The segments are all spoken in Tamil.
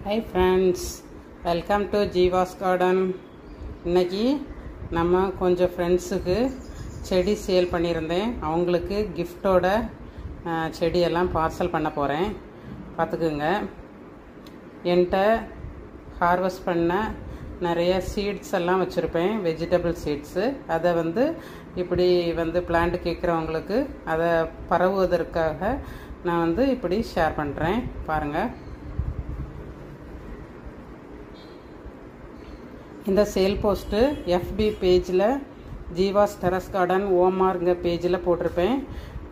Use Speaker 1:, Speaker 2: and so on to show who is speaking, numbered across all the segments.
Speaker 1: Hi friends, welcome to Jeeva's Garden. இன்னைக்கு நம்ம கொஞ்சம் ஃப்ரெண்ட்ஸுக்கு செடி சேல் பண்ணியிருந்தேன். அவங்களுக்கு கிஃப்டோட செடியெல்லாம் பார்சல் பண்ண போகிறேன். பார்த்துக்குங்க. என்கிட்ட ஹார்வெஸ்ட் பண்ண நிறைய சீட்ஸ் எல்லாம் வச்சுருப்பேன், வெஜிடபிள் சீட்ஸு. அதை இப்படி பிளான்ட் கேட்குறவங்களுக்கு அதை பரவுவதற்காக நான் இப்படி ஷேர் பண்ணுறேன். பாருங்கள். இந்த சேல் போஸ்ட்டு எஃபி பேஜில் ஜீவாஸ் டெரஸ் கார்டன் ஓமார்ங்க பேஜில் போட்டிருப்பேன்.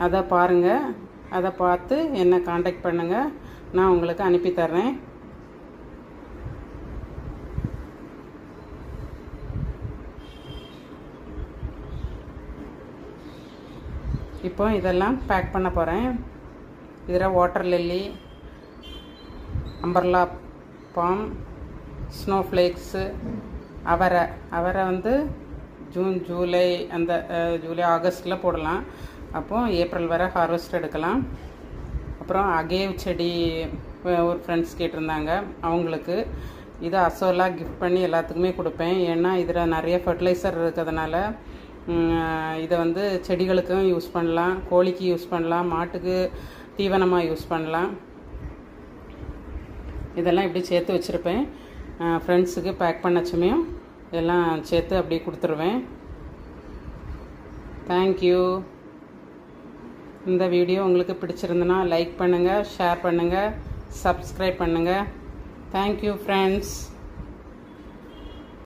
Speaker 1: அதை பாருங்கள். அதை பார்த்து என்னை காண்டாக்ட் பண்ணுங்கள், நான் உங்களுக்கு அனுப்பித்தர்றேன். இப்போ இதெல்லாம் பேக் பண்ண போகிறேன். இதில் வாட்டர் லில்லி, அம்பர்லா பாம், ஸ்னோஃப்ளேக்ஸு, அவரை ஜூன் ஜூலை ஜூலை ஆகஸ்ட்டில் போடலாம். அப்போது ஏப்ரல் வரை ஹார்வெஸ்ட் எடுக்கலாம். அப்புறம் அகேவ் செடி ஒரு ஃப்ரெண்ட்ஸ் கேட்டிருந்தாங்க, அவங்களுக்கு இதை அசோலா கிஃப்ட் பண்ணி எல்லாத்துக்குமே கொடுப்பேன். ஏன்னா இதில் நிறைய ஃபர்டிலைசர் இருக்கிறதுனால இதை செடிகளுக்கும் யூஸ் பண்ணலாம், கோழிக்கு யூஸ் பண்ணலாம், மாட்டுக்கு தீவனமாக யூஸ் பண்ணலாம். இதெல்லாம் இப்படி சேர்த்து வச்சுருப்பேன். ஃப்ரெண்ட்ஸுக்கு பேக் பண்ணச்சுமே எல்லாம் சேர்த்து அப்படியே கொடுத்துருவேன். தேங்க்யூ. இந்த வீடியோ உங்களுக்கு பிடிச்சிருந்துன்னா லைக் பண்ணுங்கள், ஷேர் பண்ணுங்கள், சப்ஸ்கிரைப் பண்ணுங்கள். Thank you friends.